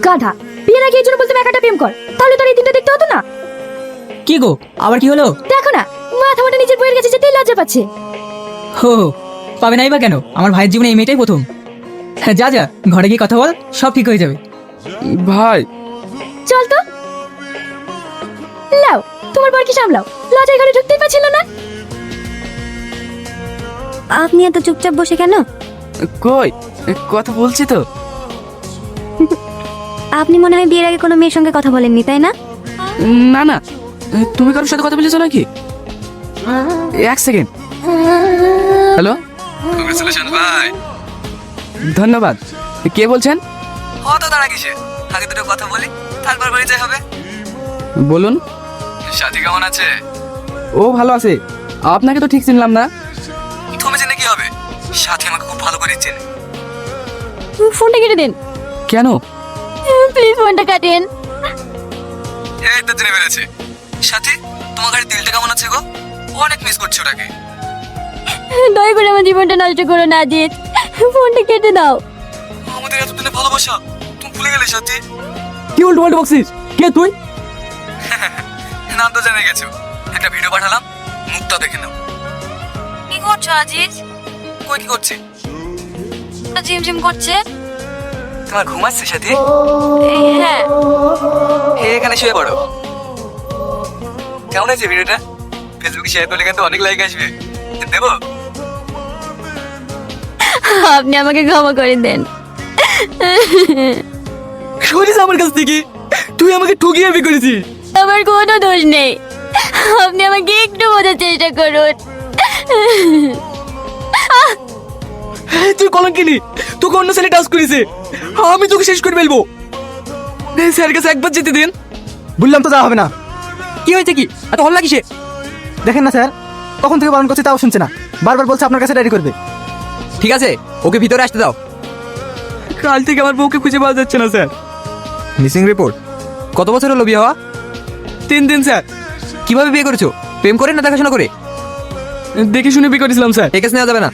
গাধা, বিয়ের আগে এই জন্য বলতাম একাটা প্রেম কর, তাহলে তোর এই দিনটা দেখতে হতো না। কি গো, আবার কি হলো? দেখো না, মাথা মোটা নিজের বইয়ের কাছে যেতেই লজ্জা পাচ্ছে। হো, পাবে নাই বা কেন? আমার ভাইয়ের জীবনে এই মেয়েটাই প্রথম। হ্যাঁ, যা যা, ঘরে গিয়ে কথা বল, সব ঠিক হয়ে যাবে। ভাই, চল তো। লাও, তোমার বর কি সামলাও, লজ্জায় ঘরে ঢুকতেই পারছিল না। আপনি এত চুপচাপ বসে কেন? কই কথা বলছি তো। আপনি মনে হয় বিয়ের আগে কোনো মেয়ের সঙ্গে কথা বলেননি, তাই না? না না, তুমি কারোর সাথে কথা বলেছো নাকি? এক সেকেন্ড। হ্যালো, কংগ্রেচুলেশন ভাই। ধন্যবাদ। কে বলছেন? অত তারা কিসে, আগে দুটো কথা বলি, তারপর পরিচয় হবে। বলুন। সাথী কেমন আছে? ও ভালো আছে, আপনাকে তো ঠিক চিনলাম না। তুমি জেনে কি হবে, সাথী আমাকে খুব ভালো করে চেনে। ফোনটা কেটে দিন কেন? প্লিজ, ফোনটা কাটেন। এই তো জেনে ফেলেছে। সাথী, তোমার গাড়ির দিলটা কেমন আছে গো? অনেক মিস করছি ওটাকে। দয়া করে আমার জীবনটা নষ্ট করো না জিৎ, ফোনটা কেটে দাও। আমাদের এতদিনে ভালোবাসা তুমি ভুলে গেলে সাথী? কি উল্টো পাল্টো বকছিস? কে তুই? নাম তো জেনে গেছো, একটা ভিডিও পাঠালাম, মুখটা দেখে নাও। কি করছো আজিজ? কই কি করছি? ঝিমঝিম করছে। তোমার ঘুম আসছে সাথী? হ্যাঁ। এখানে শুয়ে পড়ো। কেমন আছে ভিডিওটা? ফেসবুকে শেয়ার করলে কিন্তু অনেক লাইক আসবে, দেবো? আপনি আমাকে ক্ষমা করে দেন। সরিস আমার কাছ থেকে, তুই আমাকে ঠকিয়ে বিয়ে করেছিস। আমার কোনো দোষ নেই, আপনি আমাকে একটু বোঝার চেষ্টা করুন। তুই কলঙ্কিনি, তোকে অন্য ছেলে টাচ করেছে, আমি তোকে শেষ করে ফেলবো। স্যারের কাছে একবার যেতে দিন। বললাম তো যাওয়া হবে না। কি হয়েছে, কি এত হল্লা কিসে? দেখেন না স্যার, কখন থেকে বারণ করছে তাও শুনছে না, বারবার বলছে আপনার কাছে ডায়েরি করবে। ঠিক আছে, ওকে ভিতরে আসতে দাও। কাল থেকে আমার বউকে খুঁজে পাওয়া যাচ্ছে না স্যার। Missing report. কত বছর হলো বিয়ে হওয়া? 3 দিন স্যার। কিভাবে বিয়ে করেছো? প্রেম করে না দেখাশোনা করে? দেখে শুনে বিয়ে করেছিলাম স্যার। এই কেস নেওয়া যাবে না।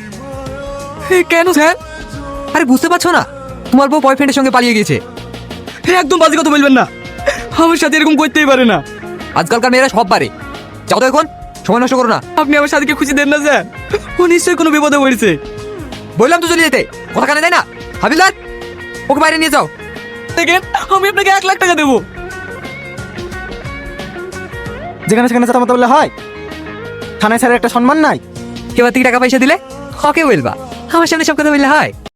কেন স্যার? আরে বুঝতে পারছো না, তোমার বউ বয়ফ্রেন্ডের সঙ্গে পালিয়ে গেছে। একদম বাজে কথা বলবেন না, আমার সাথে এরকম করতেই পারে না। আজকালকার মেয়েরা সব পারে। যাও তো এখন, সময় নষ্ট করো না। আপনি আমার সাথীকে খুঁজে দেন না স্যার, ও নিশ্চয়ই কোনো বিপদে পড়েছে। বললাম তো চলে যেতে, কথা কানে দেয় না। হাবিলদার, ওকে বাইরে নিয়ে যাও। দেখেন, আমি আপনাকে 1 লাখ টাকা দেবো। যেখানে সেখানে যাতা মতো বললে হয়? থানায় স্যারের একটা সম্মান নাই? এবার থেকে টাকা পয়সা দিলে ওকে বলবা, আমার সামনে সব কথা বললে হয়?